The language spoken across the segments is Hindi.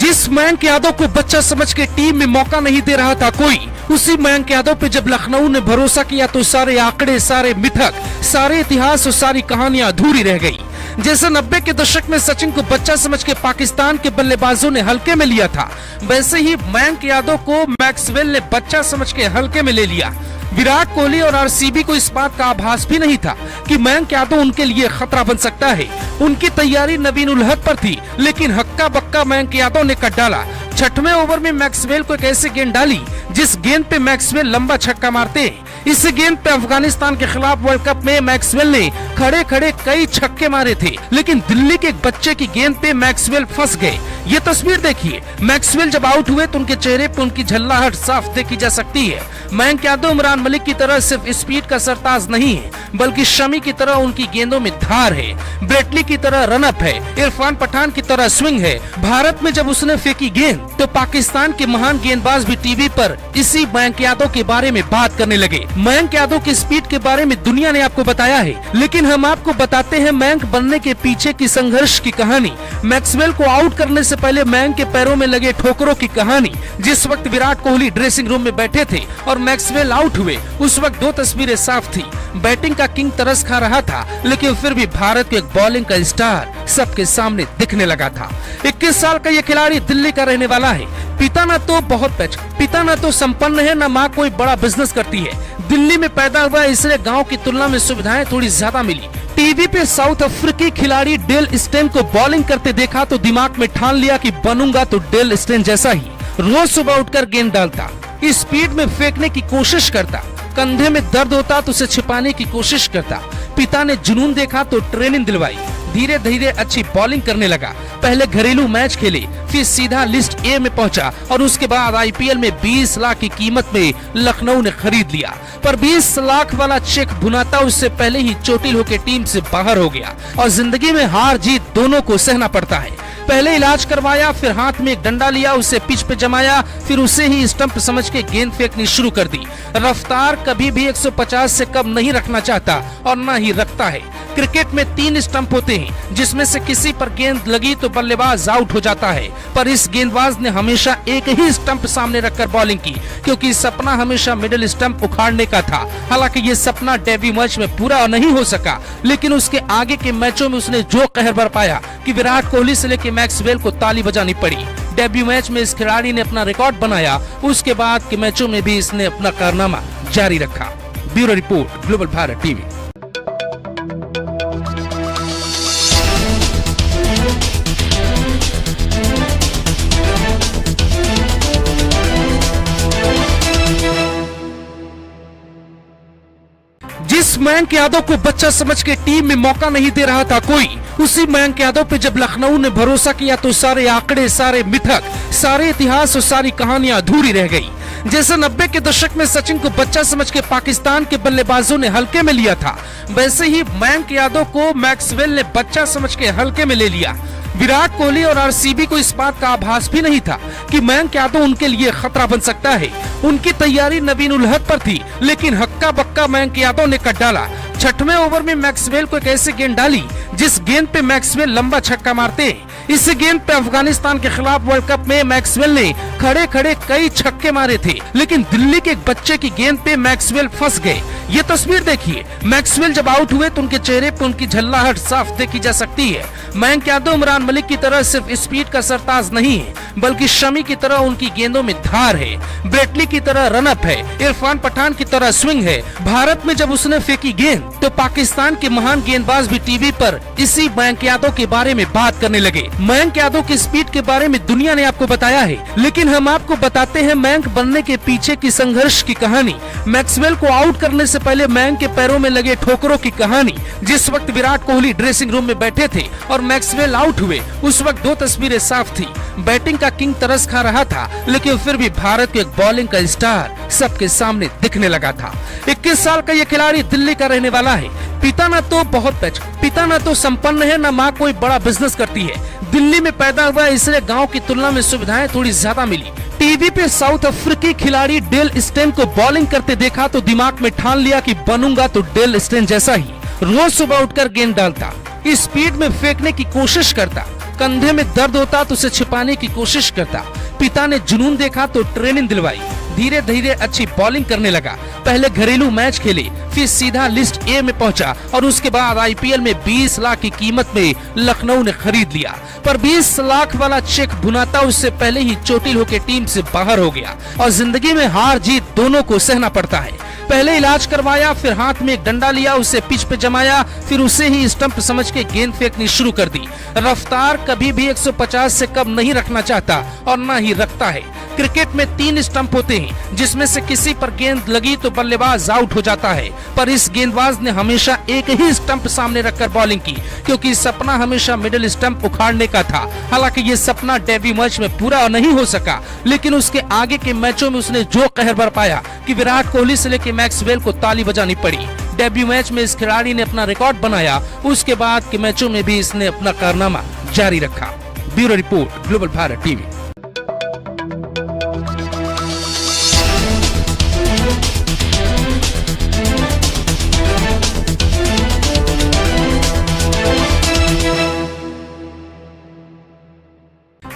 जिस मयंक यादव को बच्चा समझ के टीम में मौका नहीं दे रहा था कोई, उसी मयंक यादव पे जब लखनऊ ने भरोसा किया तो सारे आंकड़े, सारे मिथक, सारे इतिहास और सारी कहानियां अधूरी रह गई। जैसे 90 के दशक में सचिन को बच्चा समझ के पाकिस्तान के बल्लेबाजों ने हल्के में लिया था, वैसे ही मयंक यादव को मैक्सवेल ने बच्चा समझ के हल्के में ले लिया। विराट कोहली और आरसीबी को इस बात का आभास भी नहीं था कि मयंक यादव उनके लिए खतरा बन सकता है। उनकी तैयारी नवीन उल हक पर थी, लेकिन हक्का बक्का मयंक यादव ने कट डाला। 6वें ओवर में मैक्सवेल को एक ऐसी गेंद डाली जिस गेंद पे मैक्सवेल लंबा छक्का मारते हैं। इस गेंद पे अफगानिस्तान के खिलाफ वर्ल्ड कप में मैक्सवेल ने खड़े खड़े कई छक्के मारे थे, लेकिन दिल्ली के एक बच्चे की गेंद पे मैक्सवेल फंस गए। ये तस्वीर देखिए, मैक्सवेल जब आउट हुए तो उनके चेहरे पे उनकी झल्लाहट साफ देखी जा सकती है। मयंक यादव इमरान मलिक की तरह सिर्फ स्पीड का सरताज नहीं है, बल्कि शमी की तरह उनकी गेंदों में धार है, ब्रेटली की तरह रनअप है, इरफान पठान की तरह स्विंग है। भारत में जब उसने फेंकी गेंद तो पाकिस्तान के महान गेंदबाज भी टीवी पर इसी मयंक यादव के बारे में बात करने लगे। मयंक यादव की स्पीड के बारे में दुनिया ने आपको बताया है, लेकिन हम आपको बताते हैं मयंक बनने के पीछे की संघर्ष की कहानी। मैक्सवेल को आउट करने से पहले मयंक के पैरों में लगे ठोकरों की कहानी। जिस वक्त विराट कोहली ड्रेसिंग रूम में बैठे थे और मैक्सवेल आउट हुए, उस वक्त दो तस्वीरें साफ थी। बैटिंग का किंग तरस खा रहा था, लेकिन फिर भी भारत के एक बॉलिंग का स्टार सबके सामने दिखने लगा था। 21 साल का ये खिलाड़ी दिल्ली का रहने वाला है। पिता न तो पिता न तो संपन्न है, न माँ कोई बड़ा बिजनेस करती है। दिल्ली में पैदा हुआ, इसलिए गांव की तुलना में सुविधाएं थोड़ी ज्यादा मिली। टीवी पे साउथ अफ्रीकी खिलाड़ी डेल स्टेन को बॉलिंग करते देखा तो दिमाग में ठान लिया कि बनूंगा तो डेल स्टेन जैसा ही। रोज सुबह उठकर गेंद डालता, स्पीड में फेंकने की कोशिश करता, कंधे में दर्द होता तो उसे छिपाने की कोशिश करता। पिता ने जुनून देखा तो ट्रेनिंग दिलवाई, धीरे धीरे अच्छी बॉलिंग करने लगा। पहले घरेलू मैच खेले, फिर सीधा लिस्ट ए में पहुंचा और उसके बाद आईपीएल में 20 लाख की कीमत में लखनऊ ने खरीद लिया। पर 20 लाख वाला चेक भुनाता उससे पहले ही चोटिल होकर टीम से बाहर हो गया और जिंदगी में हार जीत दोनों को सहना पड़ता है। पहले इलाज करवाया, फिर हाथ में एक डंडा लिया, उसे पिच पे जमाया, फिर उसे ही स्टंप समझ के गेंद फेंकनी शुरू कर दी। रफ्तार कभी भी 150 से कम नहीं रखना चाहता और न ही रखता है। क्रिकेट में 3 स्टंप होते हैं, जिसमें से किसी पर गेंद लगी तो बल्लेबाज आउट हो जाता है। पर इस गेंदबाज ने हमेशा एक ही स्टंप सामने रखकर बॉलिंग की, क्योंकि सपना हमेशा मिडिल स्टंप उखाड़ने का था। हालांकि ये सपना डेब्यू मैच में पूरा नहीं हो सका, लेकिन उसके आगे के मैचों में उसने जो कहर बरपाया कि विराट कोहली से लेकर मैक्सवेल को ताली बजानी पड़ी। डेब्यू मैच में इस खिलाड़ी ने अपना रिकॉर्ड बनाया, उसके बाद के मैचों में भी इसने अपना कारनामा जारी रखा। Bureau report, global Bharat TV. जिस मयंक यादव को बच्चा समझ के टीम में मौका नहीं दे रहा था कोई, उसी मयंक यादव पे जब लखनऊ ने भरोसा किया तो सारे आंकड़े, सारे मिथक, सारे इतिहास और सारी कहानियां अधूरी रह गई। जैसे 90 के दशक में सचिन को बच्चा समझ के पाकिस्तान के बल्लेबाजों ने हल्के में लिया था, वैसे ही मयंक यादव को मैक्सवेल ने बच्चा समझ के हल्के में ले लिया। विराट कोहली और आरसीबी को इस बात का आभास भी नहीं था कि मयंक यादव उनके लिए खतरा बन सकता है। उनकी तैयारी नवीन उल हक पर थी, लेकिन हक्का बक्का मयंक यादव ने कट डाला। 6वें ओवर में मैक्सवेल को एक ऐसी गेंद डाली जिस गेंद पे मैक्सवेल लंबा छक्का मारते हैं। इस गेंद पे अफगानिस्तान के खिलाफ वर्ल्ड कप में मैक्सवेल ने खड़े खड़े कई छक्के मारे थे, लेकिन दिल्ली के एक बच्चे की गेंद पे मैक्सवेल फंस गए। ये तस्वीर देखिए, मैक्सवेल जब आउट हुए तो उनके चेहरे पे उनकी झल्लाहट साफ देखी जा सकती है। मयंक यादव इमरान मलिक की तरह सिर्फ स्पीड का सरताज नहीं है, बल्कि शमी की तरह उनकी गेंदों में धार है, ब्रेटली की तरह रनअप है, इरफान पठान की तरह स्विंग है। भारत में जब उसने फेंकी गेंद तो पाकिस्तान के महान गेंदबाज भी टीवी पर इसी मयंक यादव के बारे में बात करने लगे। मयंक यादव की स्पीड के बारे में दुनिया ने आपको बताया है, लेकिन हम आपको बताते हैं मयंक बनने के पीछे की संघर्ष की कहानी। मैक्सवेल को आउट करने से पहले मयंक के पैरों में लगे ठोकरों की कहानी। जिस वक्त विराट कोहली ड्रेसिंग रूम में बैठे थे और मैक्सवेल आउट हुए, उस वक्त दो तस्वीरें साफ थी। बैटिंग का किंग तरस खा रहा था, लेकिन फिर भी भारत के एक बॉलिंग का स्टार सबके सामने दिखने लगा था। 21 साल का ये खिलाड़ी दिल्ली का रहने वाला है। पिता न तो संपन्न है, न माँ कोई बड़ा बिजनेस करती है। दिल्ली में पैदा हुआ, इसलिए गांव की तुलना में सुविधाएं थोड़ी ज्यादा मिली। टीवी पे साउथ अफ्रीकी खिलाड़ी डेल स्टेन को बॉलिंग करते देखा तो दिमाग में ठान लिया कि बनूंगा तो डेल स्टेन जैसा ही। रोज सुबह उठकर गेंद डालता, स्पीड में फेंकने की कोशिश करता, कंधे में दर्द होता तो उसे छिपाने की कोशिश करता। पिता ने जुनून देखा तो ट्रेनिंग दिलवाई। धीरे धीरे अच्छी बॉलिंग करने लगा। पहले घरेलू मैच खेले, फिर सीधा लिस्ट ए में पहुंचा और उसके बाद आईपीएल में 20 लाख की कीमत में लखनऊ ने खरीद लिया। पर 20 लाख वाला चेक भुनाता उससे पहले ही चोटिल होकर टीम से बाहर हो गया और जिंदगी में हार जीत दोनों को सहना पड़ता है। पहले इलाज करवाया, फिर हाथ में एक डंडा लिया, उसे पिच पे जमाया, फिर उसे ही स्टंप समझ के गेंद फेंकनी शुरू कर दी। रफ्तार कभी भी 150 से कम नहीं रखना चाहता और न ही रखता है। क्रिकेट में 3 स्टंप होते हैं, जिसमें से किसी पर गेंद लगी तो बल्लेबाज आउट हो जाता है। पर इस गेंदबाज ने हमेशा एक ही स्टंप सामने रखकर बॉलिंग की, क्योंकि सपना हमेशा मिडिल स्टंप उखाड़ने का था। हालांकि ये सपना डेब्यू मैच में पूरा नहीं हो सका, लेकिन उसके आगे के मैचों में उसने जो कहर बरपाया कि विराट कोहली से लेकर मैक्सवेल को ताली बजानी पड़ी। डेब्यू मैच में इस खिलाड़ी ने अपना रिकॉर्ड बनाया, उसके बाद के मैचों में भी इसने अपना कारनामा जारी रखा। Bureau report, global Bharat TV.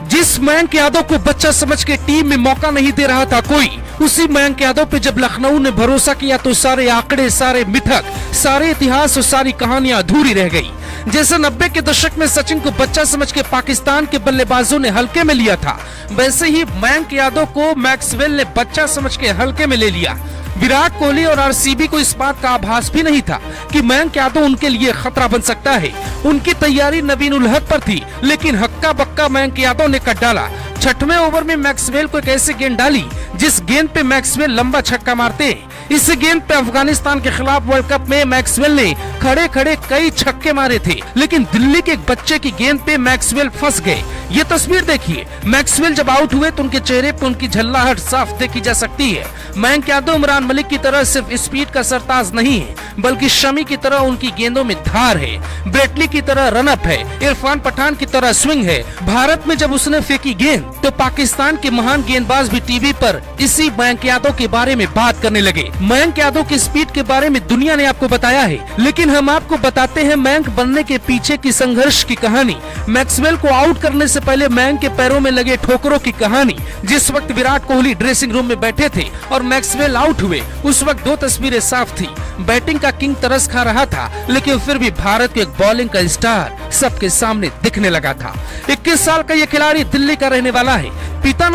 जिस मयंक यादव को बच्चा समझ के टीम में मौका नहीं दे रहा था कोई, उसी मयंक यादव पे जब लखनऊ ने भरोसा किया तो सारे आंकड़े, सारे मिथक, सारे इतिहास और सारी कहानियां अधूरी रह गई। जैसे 90 के दशक में सचिन को बच्चा समझ के पाकिस्तान के बल्लेबाजों ने हल्के में लिया था, वैसे ही मयंक यादव को मैक्सवेल ने बच्चा समझ के हल्के में ले लिया। विराट कोहली और आरसीबी को इस बात का आभास भी नहीं था कि मयंक यादव उनके लिए खतरा बन सकता है। उनकी तैयारी नवीन उल हक पर थी, लेकिन हक्का बक्का मयंक यादव ने कट डाला। 6वें ओवर में मैक्सवेल को एक ऐसी गेंद डाली जिस गेंद पे मैक्सवेल लंबा छक्का मारते हैं। इस गेंद पे अफगानिस्तान के खिलाफ वर्ल्ड कप में मैक्सवेल ने खड़े खड़े कई छक्के मारे थे, लेकिन दिल्ली के एक बच्चे की गेंद पे मैक्सवेल फंस गए। ये तस्वीर देखिए, मैक्सवेल जब आउट हुए तो उनके चेहरे पे उनकी झल्लाहट साफ देखी जा सकती है। मयंक यादव इमरान मलिक की तरह सिर्फ स्पीड का सरताज नहीं है, बल्कि शमी की तरह उनकी गेंदों में धार है, ब्रेटली की तरह रनअप है, इरफान पठान की तरह स्विंग है। भारत में जब उसने फेंकी गेंद तो पाकिस्तान के महान गेंदबाज भी टीवी पर इसी मयंक यादव के बारे में बात करने लगे। मयंक यादव की स्पीड के बारे में दुनिया ने आपको बताया है, लेकिन हम आपको बताते हैं मयंक बनने के पीछे की संघर्ष की कहानी। मैक्सवेल को आउट करने से पहले मयंक के पैरों में लगे ठोकरों की कहानी। जिस वक्त विराट कोहली ड्रेसिंग रूम में बैठे थे और मैक्सवेल आउट हुए, उस वक्त 2 तस्वीरें साफ थी। बैटिंग का किंग तरस खा रहा था, लेकिन फिर भी भारत के एक बॉलिंग का स्टार सबके सामने दिखने लगा था। 21 साल का ये खिलाड़ी दिल्ली का रहने वाला है। पिता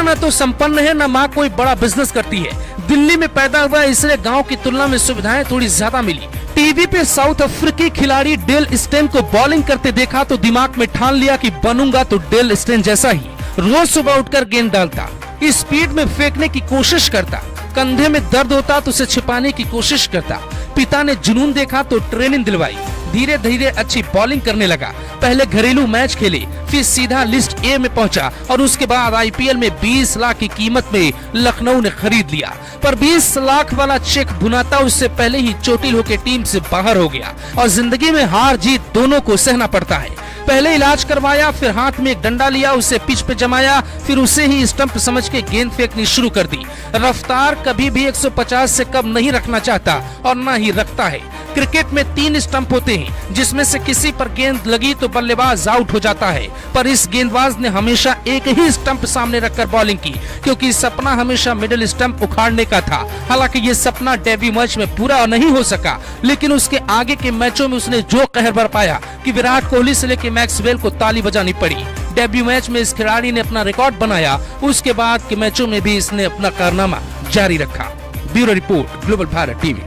न तो संपन्न है, न माँ कोई बड़ा बिजनेस करती है। दिल्ली में पैदा हुआ, इसलिए गांव की तुलना में सुविधाएं थोड़ी ज्यादा मिली। टीवी पे साउथ अफ्रीकी खिलाड़ी डेल स्टेन को बॉलिंग करते देखा तो दिमाग में ठान लिया कि बनूंगा तो डेल स्टेन जैसा ही। रोज सुबह उठकर गेंद डालता, स्पीड में फेंकने की कोशिश करता, कंधे में दर्द होता तो उसे छिपाने की कोशिश करता। पिता ने जुनून देखा तो ट्रेनिंग दिलवाई। धीरे धीरे अच्छी बॉलिंग करने लगा। पहले घरेलू मैच खेले, फिर सीधा लिस्ट ए में पहुंचा और उसके बाद आईपीएल में 20 लाख की कीमत में लखनऊ ने खरीद लिया। पर 20 लाख वाला चेक भुनाता उससे पहले ही चोटिल होकर टीम से बाहर हो गया और जिंदगी में हार जीत दोनों को सहना पड़ता है। पहले इलाज करवाया, फिर हाथ में एक डंडा लिया, उसे पिच पे जमाया, फिर उसे ही स्टंप समझ के गेंद फेंकनी शुरू कर दी। रफ्तार कभी भी 150 से कम नहीं रखना चाहता और न ही रखता है। क्रिकेट में 3 स्टंप होते हैं, जिसमें से किसी पर गेंद लगी तो बल्लेबाज आउट हो जाता है। पर इस गेंदबाज ने हमेशा एक ही स्टंप सामने रखकर बॉलिंग की, क्योंकि सपना हमेशा मिडिल स्टंप उखाड़ने का था। हालांकि ये सपना डेब्यू मैच में पूरा नहीं हो सका, लेकिन उसके आगे के मैचों में उसने जो कहर बरपाया कि विराट कोहली से लेकर मैक्सवेल को ताली बजानी पड़ी। डेब्यू मैच में इस खिलाड़ी ने अपना रिकॉर्ड बनाया, उसके बाद के मैचों में भी इसने अपना कारनामा जारी रखा। Bureau report, global Bharat TV.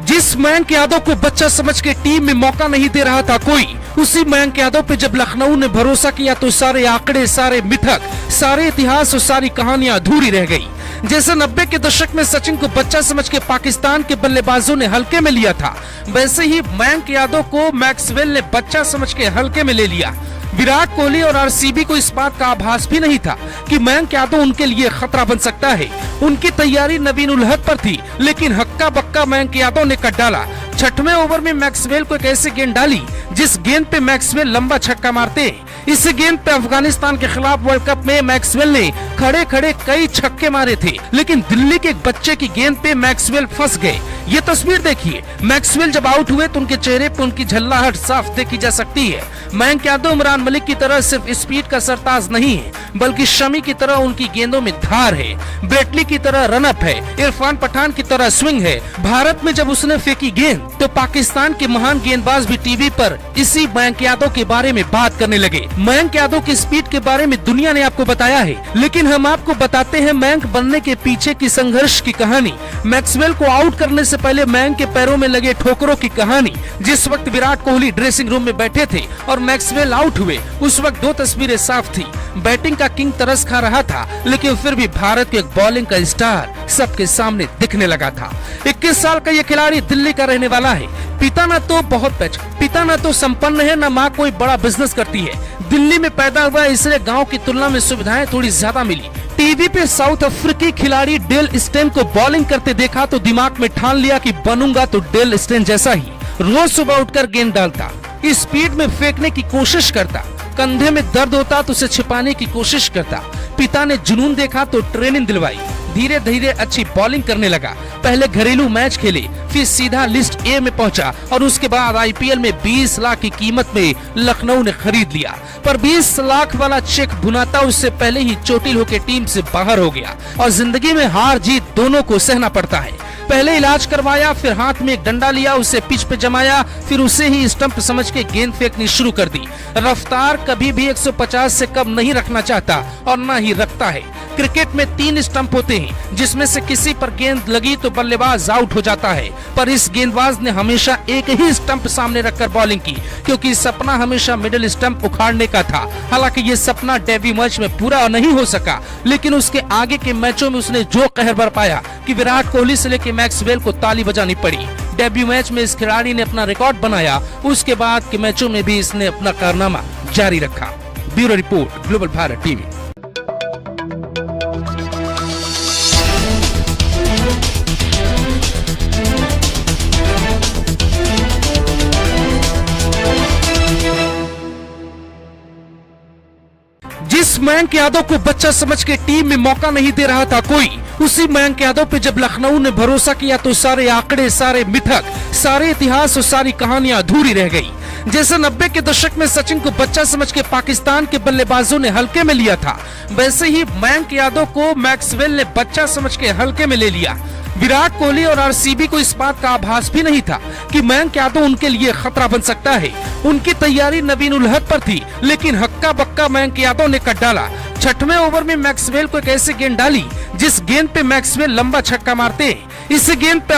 जिस मयंक यादव को बच्चा समझ के टीम में मौका नहीं दे रहा था कोई, उसी मयंक यादव पे जब लखनऊ ने भरोसा किया तो सारे आंकड़े, सारे मिथक, सारे इतिहास और सारी कहानियां अधूरी रह गई। जैसे 90 के दशक में सचिन को बच्चा समझ के पाकिस्तान के बल्लेबाजों ने हल्के में लिया था, वैसे ही मयंक यादव को मैक्सवेल ने बच्चा समझ के हल्के में ले लिया। विराट कोहली और आरसीबी को इस बात का आभास भी नहीं था कि मयंक यादव उनके लिए खतरा बन सकता है। उनकी तैयारी नवीन उल हक पर थी, लेकिन हक्का बक्का मयंक यादव ने कट डाला। 6वें ओवर में मैक्सवेल को एक ऐसी गेंद डाली जिस गेंद पे मैक्सवेल लंबा छक्का मारते हैं। इस गेंद पे अफगानिस्तान के खिलाफ वर्ल्ड कप में मैक्सवेल ने खड़े खड़े कई छक्के मारे थे, लेकिन दिल्ली के एक बच्चे की गेंद पे मैक्सवेल फंस गए। ये तस्वीर देखिए, मैक्सवेल जब आउट हुए तो उनके चेहरे पे उनकी झल्लाहट साफ देखी जा सकती है। मयंक यादव इमरान मलिक की तरह सिर्फ स्पीड का सरताज नहीं है, बल्कि शमी की तरह उनकी गेंदों में धार है, ब्रेटली की तरह रनअप है, इरफान पठान की तरह स्विंग है। भारत में जब उसने फेंकी गेंद तो पाकिस्तान के महान गेंदबाज भी टीवी पर इसी मयंक यादव के बारे में बात करने लगे। मयंक यादव की स्पीड के बारे में दुनिया ने आपको बताया है, लेकिन हम आपको बताते हैं मयंक बनने के पीछे की संघर्ष की कहानी। मैक्सवेल को आउट करने से पहले मयंक के पैरों में लगे ठोकरों की कहानी। जिस वक्त विराट कोहली ड्रेसिंग रूम में बैठे थे और मैक्सवेल आउट हुए, उस वक्त दो तस्वीरें साफ थी। बैटिंग का किंग तरस खा रहा था, लेकिन फिर भी भारत के एक बॉलिंग का स्टार सबके सामने दिखने लगा था। 21 साल का ये खिलाड़ी दिल्ली का रहने वाला है। पिता न तो संपन्न है, न माँ कोई बड़ा बिजनेस करती है। दिल्ली में पैदा हुआ, इसलिए गांव की तुलना में सुविधाएं थोड़ी ज्यादा मिली। टीवी पे साउथ अफ्रीकी खिलाड़ी डेल स्टेन को बॉलिंग करते देखा तो दिमाग में ठान लिया कि बनूंगा तो डेल स्टेन जैसा ही। रोज सुबह उठकर गेंद डालता, स्पीड में फेंकने की कोशिश करता, कंधे में दर्द होता तो उसे छिपाने की कोशिश करता। पिता ने जुनून देखा तो ट्रेनिंग दिलवाई, धीरे धीरे अच्छी बॉलिंग करने लगा। पहले घरेलू मैच खेले, फिर सीधा लिस्ट ए में पहुंचा और उसके बाद आईपीएल में 20 लाख की कीमत में लखनऊ ने खरीद लिया। पर 20 लाख वाला चेक भुनाता उससे पहले ही चोटिल होकर टीम से बाहर हो गया और जिंदगी में हार जीत दोनों को सहना पड़ता है। पहले इलाज करवाया, फिर हाथ में एक डंडा लिया, उसे पिच पे जमाया, फिर उसे ही स्टंप समझ के गेंद फेंकनी शुरू कर दी। रफ्तार कभी भी 150 से कम नहीं रखना चाहता और न ही रखता है। क्रिकेट में 3 स्टंप होते हैं, जिसमें से किसी पर गेंद लगी तो बल्लेबाज आउट हो जाता है। पर इस गेंदबाज ने हमेशा एक ही स्टंप सामने रखकर बॉलिंग की, क्योंकि सपना हमेशा मिडिल स्टंप उखाड़ने का था। हालांकि ये सपना डेब्यू मैच में पूरा नहीं हो सका, लेकिन उसके आगे के मैचों में उसने जो कहर बरपाया कि विराट कोहली से लेकर मैक्सवेल को ताली बजानी पड़ी। डेब्यू मैच में इस खिलाड़ी ने अपना रिकॉर्ड बनाया, उसके बाद के मैचों में भी इसने अपना कारनामा जारी रखा। Bureau report, global Bharat TV. जिस मयंक यादव को बच्चा समझ के टीम में मौका नहीं दे रहा था कोई, उसी मयंक यादव पे जब लखनऊ ने भरोसा किया तो सारे आंकड़े, सारे मिथक, सारे इतिहास और सारी कहानियां अधूरी रह गई। जैसे 90 के दशक में सचिन को बच्चा समझ के पाकिस्तान के बल्लेबाजों ने हल्के में लिया था, वैसे ही मयंक यादव को मैक्सवेल ने बच्चा समझ के हल्के में ले लिया। विराट कोहली और आरसीबी को इस बात का आभास भी नहीं था कि मयंक यादव उनके लिए खतरा बन सकता है। उनकी तैयारी नवीन उल हक पर थी, लेकिन हक्का बक्का मयंक यादव ने कट डाला। 6वें ओवर में मैक्सवेल को एक ऐसी गेंद डाली जिस गेंद पे मैक्सवेल लंबा छक्का मारते हैं। इस गेंद पे